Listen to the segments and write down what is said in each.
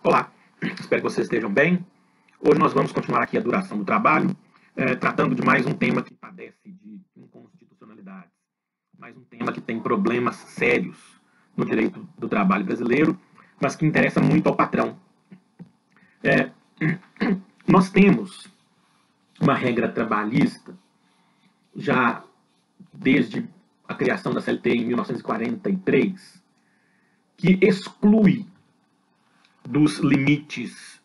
Olá, espero que vocês estejam bem. Hoje nós vamos continuar aqui a duração do trabalho, tratando de mais um tema que padece de inconstitucionalidades, mais um tema que tem problemas sérios no direito do trabalho brasileiro, mas que interessa muito ao patrão. Nós temos uma regra trabalhista já desde a criação da CLT em 1943, que exclui dos limites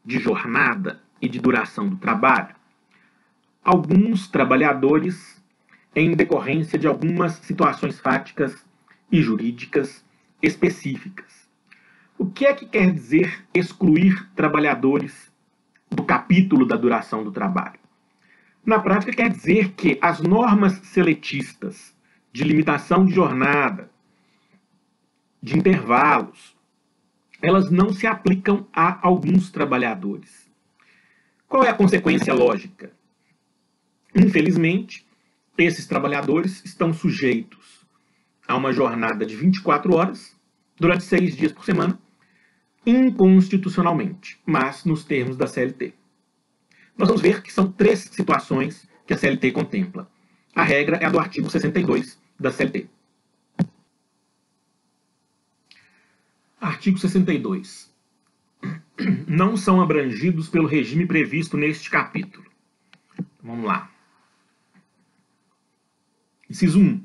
de jornada e de duração do trabalho alguns trabalhadores em decorrência de algumas situações fáticas e jurídicas específicas. O que é que quer dizer excluir trabalhadores do capítulo da duração do trabalho? Na prática, quer dizer que as normas seletistas de limitação de jornada, de intervalos, elas não se aplicam a alguns trabalhadores. Qual é a consequência lógica? Infelizmente, esses trabalhadores estão sujeitos a uma jornada de 24 horas, durante 6 dias por semana, inconstitucionalmente, mas nos termos da CLT. Nós vamos ver que são 3 situações que a CLT contempla. A regra é a do artigo 62 da CLT. Artigo 62. Não são abrangidos pelo regime previsto neste capítulo. Vamos lá. Inciso 1.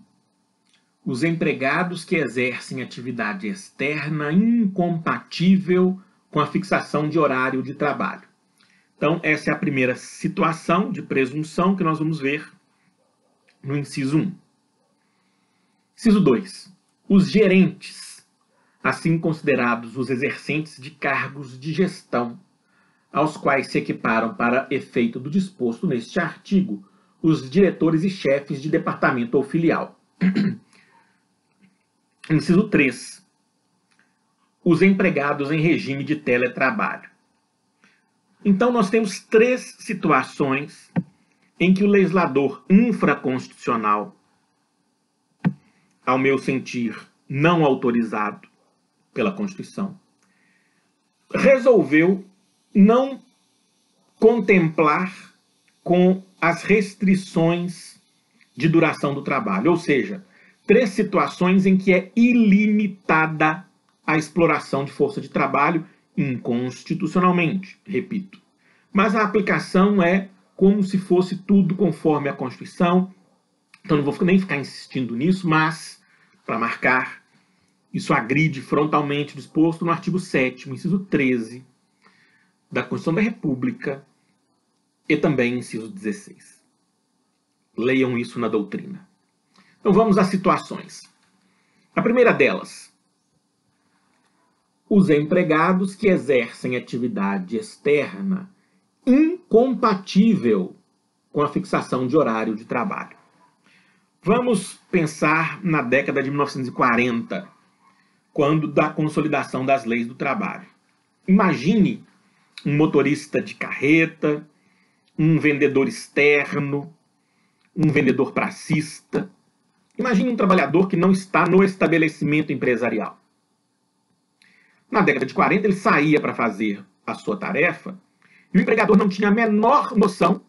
Os empregados que exercem atividade externa incompatível com a fixação de horário de trabalho. Então, essa é a primeira situação de presunção que nós vamos ver no inciso 1. Inciso 2. Os gerentes, assim considerados os exercentes de cargos de gestão, aos quais se equiparam para efeito do disposto neste artigo, os diretores e chefes de departamento ou filial. Inciso 3. Os empregados em regime de teletrabalho. Então, nós temos 3 situações em que o legislador infraconstitucional, ao meu sentir, não autorizado pela Constituição, resolveu não contemplar com as restrições de duração do trabalho. Ou seja, 3 situações em que é ilimitada a exploração de força de trabalho inconstitucionalmente, repito. Mas a aplicação é como se fosse tudo conforme a Constituição. Então não vou nem ficar insistindo nisso, mas, para marcar, isso agride frontalmente o disposto no artigo 7º, inciso 13, da Constituição da República e também inciso 16. Leiam isso na doutrina. Então vamos às situações. A primeira delas, os empregados que exercem atividade externa incompatível com a fixação de horário de trabalho. Vamos pensar na década de 1940, quando da consolidação das leis do trabalho. Imagine um motorista de carreta, um vendedor externo, um vendedor pracista. Imagine um trabalhador que não está no estabelecimento empresarial. Na década de 40, ele saía para fazer a sua tarefa e o empregador não tinha a menor noção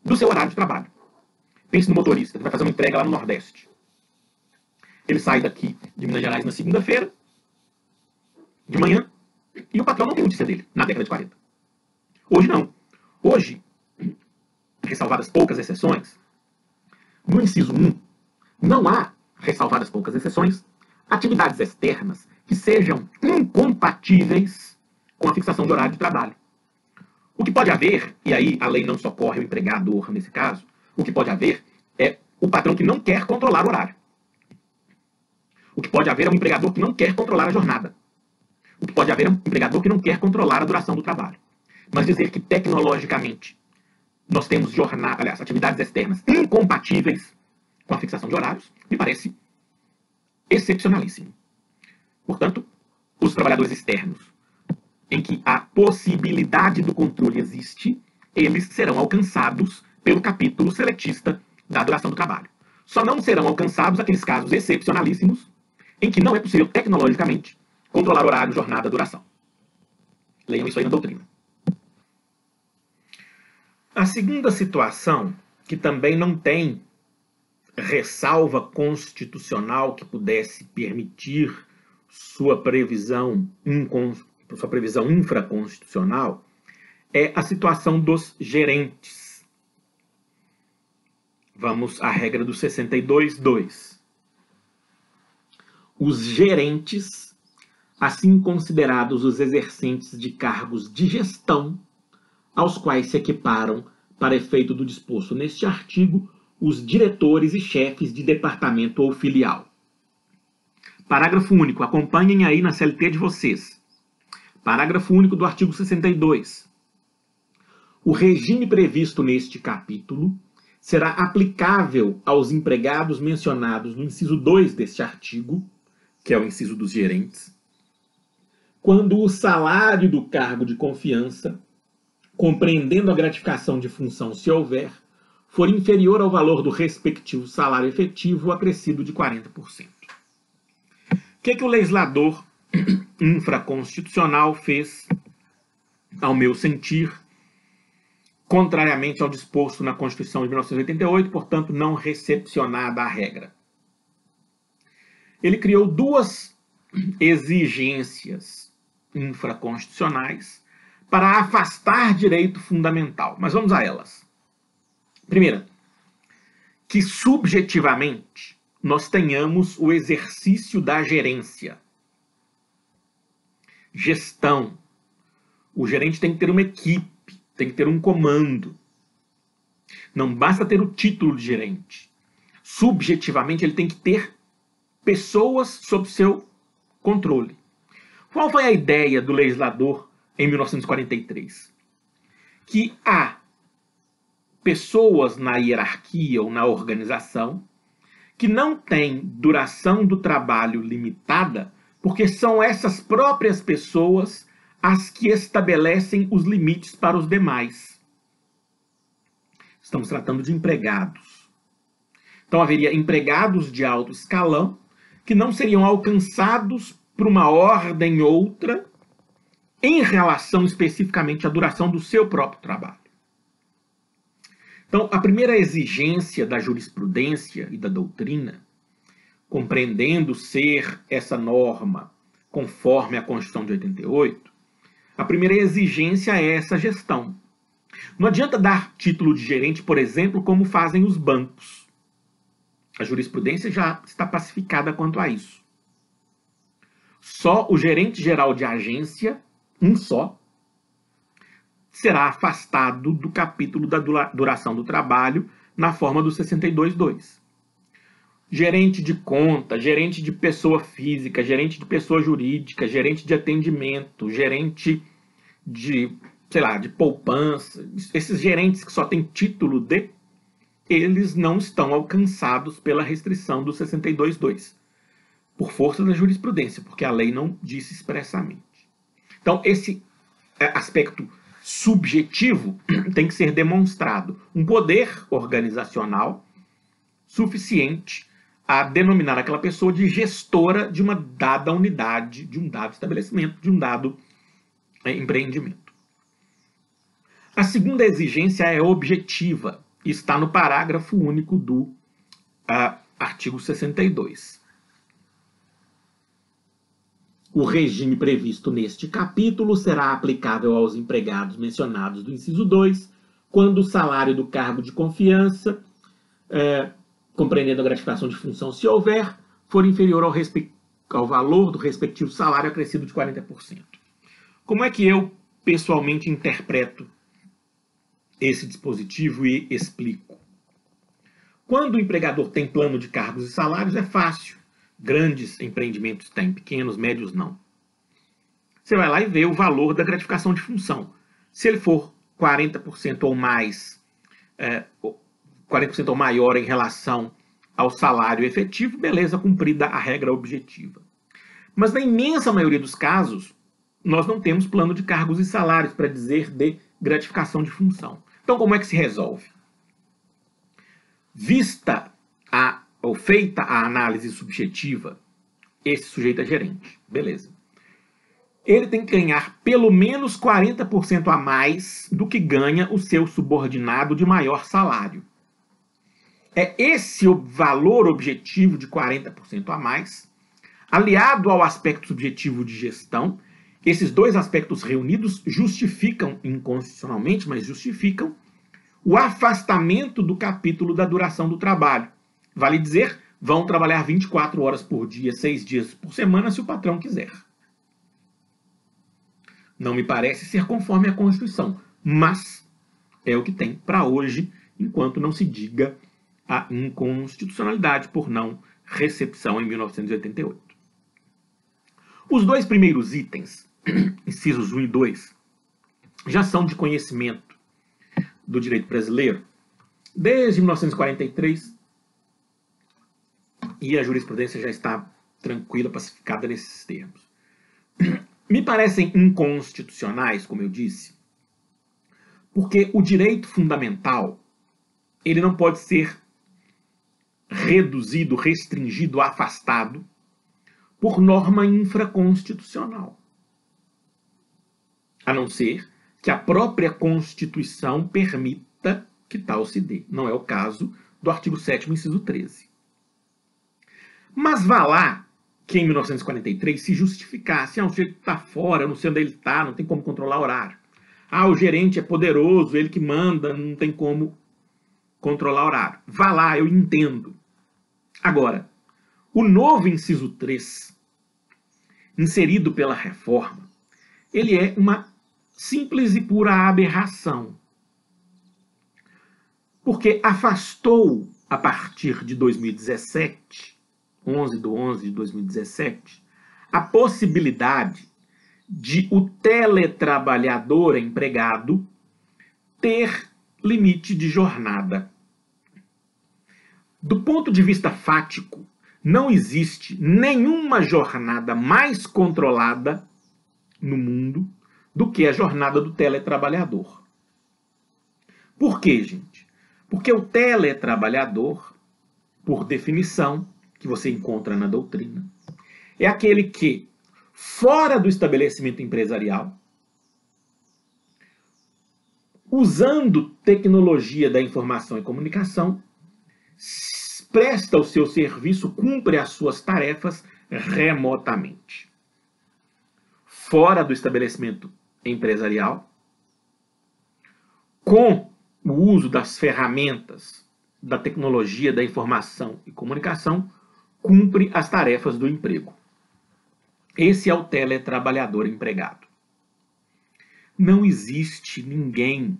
do seu horário de trabalho. Pense no motorista que vai fazer uma entrega lá no Nordeste. Ele sai daqui de Minas Gerais na segunda-feira, de manhã, e o patrão não tem notícia dele, na década de 40. Hoje não. Hoje, ressalvadas poucas exceções, no inciso 1, não há, ressalvadas poucas exceções, atividades externas que sejam incompatíveis com a fixação de horário de trabalho. O que pode haver, e aí a lei não socorre o empregador nesse caso, o que pode haver é o patrão que não quer controlar o horário. O que pode haver é um empregador que não quer controlar a jornada. O que pode haver é um empregador que não quer controlar a duração do trabalho. Mas dizer que tecnologicamente nós temos atividades externas incompatíveis com a fixação de horários, me parece excepcionalíssimo. Portanto, os trabalhadores externos, em que a possibilidade do controle existe, eles serão alcançados pelo capítulo seletista da duração do trabalho. Só não serão alcançados aqueles casos excepcionalíssimos em que não é possível tecnologicamente controlar horário, jornada, duração. Leiam isso aí na doutrina. A segunda situação, que também não tem ressalva constitucional que pudesse permitir sua previsão infraconstitucional, é a situação dos gerentes. Vamos à regra do 62.2. Os gerentes, assim considerados os exercentes de cargos de gestão, aos quais se equiparam, para efeito do disposto neste artigo, os diretores e chefes de departamento ou filial. Parágrafo único. Acompanhem aí na CLT de vocês. Parágrafo único do artigo 62. O regime previsto neste capítulo será aplicável aos empregados mencionados no inciso 2 deste artigo, que é o inciso dos gerentes, quando o salário do cargo de confiança, compreendendo a gratificação de função se houver, for inferior ao valor do respectivo salário efetivo acrescido de 40%. O que o legislador infraconstitucional fez, ao meu sentir, contrariamente ao disposto na Constituição de 1988, portanto, não recepcionada a regra? Ele criou duas exigências infraconstitucionais para afastar direito fundamental. Mas vamos a elas. Primeira, que subjetivamente nós tenhamos o exercício da gerência. Gestão. O gerente tem que ter uma equipe, tem que ter um comando. Não basta ter o título de gerente. Subjetivamente, ele tem que ter pessoas sob seu controle. Qual foi a ideia do legislador em 1943? Que há pessoas na hierarquia ou na organização que não têm duração do trabalho limitada, porque são essas próprias pessoas as que estabelecem os limites para os demais. Estamos tratando de empregados. Então haveria empregados de alto escalão que não seriam alcançados por uma ordem outra em relação especificamente à duração do seu próprio trabalho. Então, a primeira exigência da jurisprudência e da doutrina, compreendendo ser essa norma conforme a Constituição de 88, a primeira exigência é essa gestão. Não adianta dar título de gerente, por exemplo, como fazem os bancos. A jurisprudência já está pacificada quanto a isso. Só o gerente geral de agência, um só, será afastado do capítulo da duração do trabalho na forma do 62.2. Gerente de conta, gerente de pessoa física, gerente de pessoa jurídica, gerente de atendimento, gerente de, sei lá, de poupança, esses gerentes que só têm título de, eles não estão alcançados pela restrição do 62.2, por força da jurisprudência, porque a lei não disse expressamente. Então, esse aspecto subjetivo tem que ser demonstrado. Um poder organizacional suficiente a denominar aquela pessoa de gestora de uma dada unidade, de um dado estabelecimento, de um dado empreendimento. A segunda exigência é objetiva, está no parágrafo único do artigo 62. O regime previsto neste capítulo será aplicável aos empregados mencionados do inciso 2, quando o salário do cargo de confiança, compreendendo a gratificação de função se houver, for inferior ao valor do respectivo salário acrescido de 40%. Como é que eu, pessoalmente, interpreto esse dispositivo e explico? Quando o empregador tem plano de cargos e salários, é fácil. Grandes empreendimentos têm, pequenos, médios não. Você vai lá e vê o valor da gratificação de função. Se ele for 40% ou mais, 40% ou maior em relação ao salário efetivo, beleza, cumprida a regra objetiva. Mas na imensa maioria dos casos, nós não temos plano de cargos e salários para dizer de gratificação de função. Então, como é que se resolve? Ou feita a análise subjetiva, esse sujeito é gerente. Beleza. ele tem que ganhar pelo menos 40% a mais do que ganha o seu subordinado de maior salário. É esse o valor objetivo de 40% a mais, aliado ao aspecto subjetivo de gestão. Esses dois aspectos reunidos justificam, inconstitucionalmente, mas justificam, o afastamento do capítulo da duração do trabalho. Vale dizer, vão trabalhar 24 horas por dia, 6 dias por semana, se o patrão quiser. Não me parece ser conforme a Constituição, mas é o que tem para hoje, enquanto não se diga a inconstitucionalidade por não recepção em 1988. Os dois primeiros itens, incisos 1 e 2, já são de conhecimento do direito brasileiro desde 1943 e a jurisprudência já está tranquila, pacificada nesses termos. Me parecem inconstitucionais, como eu disse, porque o direito fundamental ele não pode ser reduzido, restringido, afastado por norma infraconstitucional. A não ser que a própria Constituição permita que tal se dê. Não é o caso do artigo 7º, inciso 13. Mas vá lá que em 1943 se justificasse, o sujeito está fora, eu não sei onde ele está, não tem como controlar o horário. O gerente é poderoso, ele que manda, não tem como controlar o horário. Vá lá, eu entendo. Agora, o novo inciso 3, inserido pela reforma, ele é uma simples e pura aberração. Porque afastou, a partir de 2017, 11/11/2017, a possibilidade de o teletrabalhador empregado ter limite de jornada. Do ponto de vista fático, não existe nenhuma jornada mais controlada no mundo do que a jornada do teletrabalhador. Por quê, gente? Porque o teletrabalhador, por definição, que você encontra na doutrina, é aquele que, fora do estabelecimento empresarial, usando tecnologia da informação e comunicação, presta o seu serviço, cumpre as suas tarefas remotamente. Fora do estabelecimento empresarial, com o uso das ferramentas da tecnologia da informação e comunicação, cumpre as tarefas do emprego. Esse é o teletrabalhador empregado. Não existe ninguém,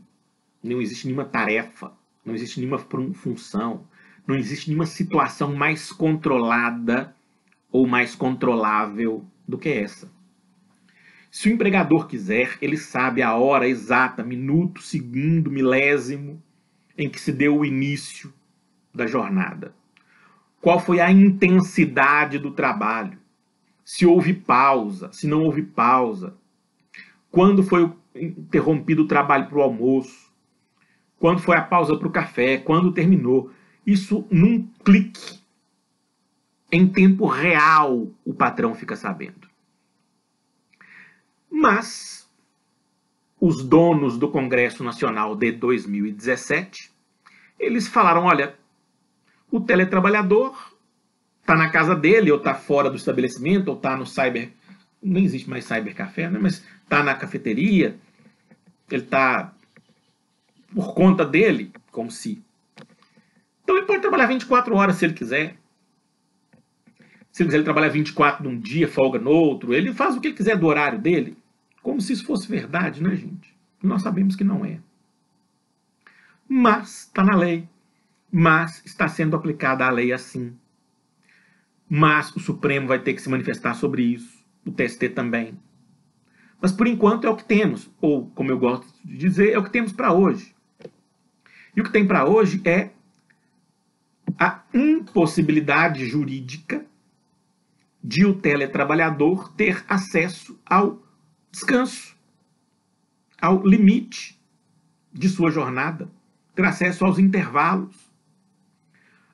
não existe nenhuma tarefa, não existe nenhuma função, não existe nenhuma situação mais controlada ou mais controlável do que essa. Se o empregador quiser, ele sabe a hora exata, minuto, segundo, milésimo, em que se deu o início da jornada. Qual foi a intensidade do trabalho? Se houve pausa, se não houve pausa. Quando foi interrompido o trabalho para o almoço? Quando foi a pausa para o café? Quando terminou? Isso num clique, em tempo real, o patrão fica sabendo. Mas os donos do Congresso Nacional de 2017, eles falaram, olha, o teletrabalhador está na casa dele, ou está fora do estabelecimento, ou está no cyber, nem existe mais cybercafé, né? Mas está na cafeteria, ele está por conta dele, como se... Então ele pode trabalhar 24 horas se ele quiser. Se ele quiser trabalhar 24 num dia, folga no outro, ele faz o que ele quiser do horário dele. Como se isso fosse verdade, né, gente? Nós sabemos que não é. Mas está na lei. Mas está sendo aplicada a lei assim. Mas o Supremo vai ter que se manifestar sobre isso. O TST também. Mas por enquanto é o que temos. Ou, como eu gosto de dizer, é o que temos para hoje. E o que tem para hoje é a impossibilidade jurídica de o teletrabalhador ter acesso ao descanso, ao limite de sua jornada, ter acesso aos intervalos.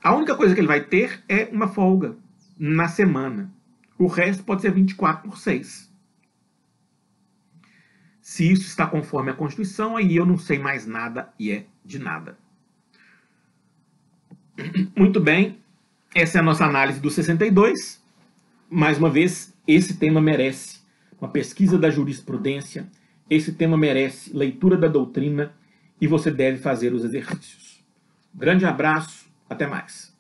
A única coisa que ele vai ter é uma folga na semana. O resto pode ser 24/6. Se isso está conforme a Constituição, aí eu não sei mais nada e é de nada. Muito bem, essa é a nossa análise do 62. Mais uma vez, esse tema merece uma pesquisa da jurisprudência, esse tema merece leitura da doutrina e você deve fazer os exercícios. Grande abraço, até mais.